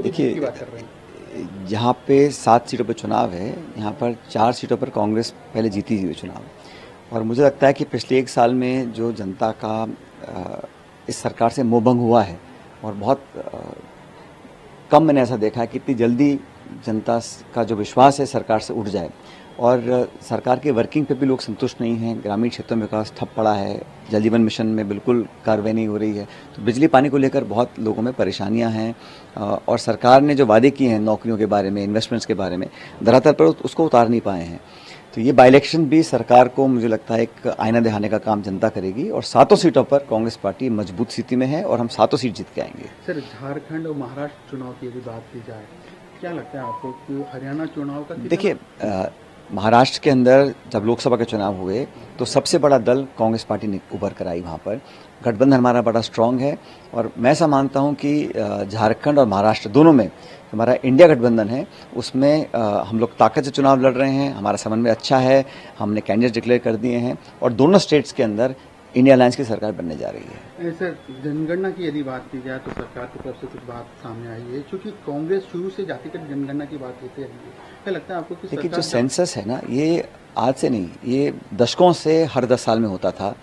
देखिए, की बात कर रहे हैं। यहाँ पे 7 सीटों पर चुनाव है, यहाँ पर 4 सीटों पर कांग्रेस पहले जीती हुई चुनाव। और मुझे लगता है कि पिछले 1 साल में जो जनता का इस सरकार से मोहभंग हुआ है, और बहुत कम मैंने ऐसा देखा है कि इतनी जल्दी जनता का जो विश्वास है सरकार से उठ जाए। और सरकार के वर्किंग पे भी लोग संतुष्ट नहीं हैं। ग्रामीण क्षेत्रों में विकास ठप पड़ा है, जल जीवन मिशन में बिल्कुल कार्रवाई नहीं हो रही है, तो बिजली पानी को लेकर बहुत लोगों में परेशानियां हैं। और सरकार ने जो वादे किए हैं नौकरियों के बारे में, इन्वेस्टमेंट्स के बारे में, धरातल पर उसको उतार नहीं पाए हैं। तो ये बाई इलेक्शन भी सरकार को मुझे लगता है एक आईना दिखाने का काम जनता करेगी। और 7 सीटों पर कांग्रेस पार्टी मजबूत स्थिति में है और हम 7 सीट जीत के आएंगे। सर, झारखंड और महाराष्ट्र चुनाव की यदि बात की जाए, क्या लगता है आपको कि हरियाणा चुनाव का देखिए, महाराष्ट्र के अंदर जब लोकसभा के चुनाव हुए तो सबसे बड़ा दल कांग्रेस पार्टी ने उभर कर आई। वहाँ पर गठबंधन हमारा बड़ा स्ट्रांग है। और मैं ऐसा मानता हूँ कि झारखंड और महाराष्ट्र दोनों में हमारा इंडिया गठबंधन है, उसमें हम लोग ताकत से चुनाव लड़ रहे हैं। हमारा समन्वय अच्छा है, हमने कैंडिडेट डिक्लेयर कर दिए हैं और दोनों स्टेट्स के अंदर इंडिया अलायंस की सरकार बनने जा रही है। सर, जनगणना की यदि बात की जाए तो सरकार की तरफ से कुछ बात सामने आई है, क्योंकि कांग्रेस शुरू से जातिगत जनगणना की बात होती है। क्या लगता है आपको कि देखिए, जो सेंसस है ना, ये आज से नहीं, ये दशकों से हर 10 साल में होता था।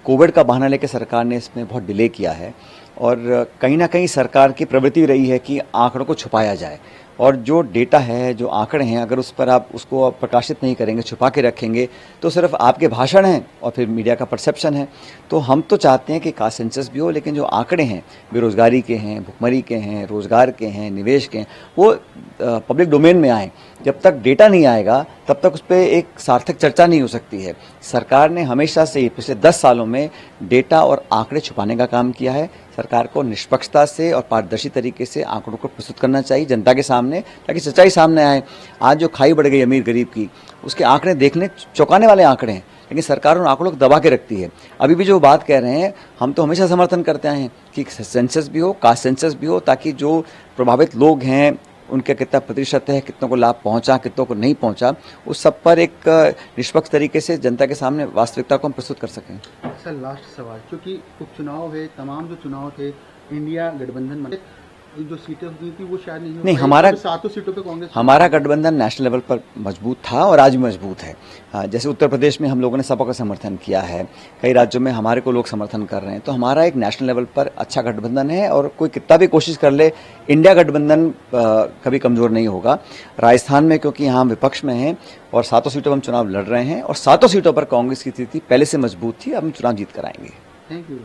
कोविड का बहाना लेकर सरकार ने इसमें बहुत डिले किया है और कहीं ना कहीं सरकार की प्रवृत्ति रही है कि आंकड़ों को छुपाया जाए। और जो डेटा है, जो आंकड़े हैं, अगर उस पर आप उसको प्रकाशित नहीं करेंगे, छुपा के रखेंगे, तो सिर्फ आपके भाषण हैं और फिर मीडिया का परसेप्शन है। तो हम तो चाहते हैं कि कास्ट सेंसस भी हो, लेकिन जो आंकड़े हैं बेरोजगारी के हैं, भुखमरी के हैं, रोजगार के हैं, निवेश के हैं, वो पब्लिक डोमेन में आए। जब तक डेटा नहीं आएगा तब तक उस पर एक सार्थक चर्चा नहीं हो सकती है। सरकार ने हमेशा से ही पिछले 10 सालों में डेटा और आंकड़े छुपाने का काम किया है। सरकार को निष्पक्षता से और पारदर्शी तरीके से आंकड़ों को प्रस्तुत करना चाहिए जनता के सामने, ताकि सच्चाई सामने आए। आज जो खाई बढ़ गई अमीर गरीब की, उसके आंकड़े देखने चौंकाने वाले आंकड़े हैं, लेकिन सरकार उन आंकड़ों को दबा के रखती है। अभी भी जो बात कह रहे हैं, हम तो हमेशा समर्थन करते आए हैं कि सेंसस भी हो, कास्ट सेंसस भी हो, ताकि जो प्रभावित लोग हैं उनका कितना प्रतिशत है, कितनों को लाभ पहुंचा, कितनों को नहीं पहुंचा, उस सब पर एक निष्पक्ष तरीके से जनता के सामने वास्तविकता को हम प्रस्तुत कर सकें। सर, लास्ट सवाल, क्योंकि उपचुनाव है, तमाम जो चुनाव थे इंडिया गठबंधन में जो सीटें हुई थी वो शायद नहीं हमारा 7 सीटों पे कांग्रेस, हमारा गठबंधन नेशनल लेवल पर मजबूत था और आज भी मजबूत है। जैसे उत्तर प्रदेश में हम लोगों ने सपा का समर्थन किया है, कई राज्यों में हमारे को लोग समर्थन कर रहे हैं, तो हमारा एक नेशनल लेवल पर अच्छा गठबंधन है। और कोई कितना भी कोशिश कर ले, इंडिया गठबंधन कभी कमजोर नहीं होगा। राजस्थान में क्योंकि यहाँ हम विपक्ष में हैं और 7 सीटों पर हम चुनाव लड़ रहे हैं और 7 सीटों पर कांग्रेस की स्थिति पहले से मजबूत थी, अब हम चुनाव जीत कर आएंगे। Thank you.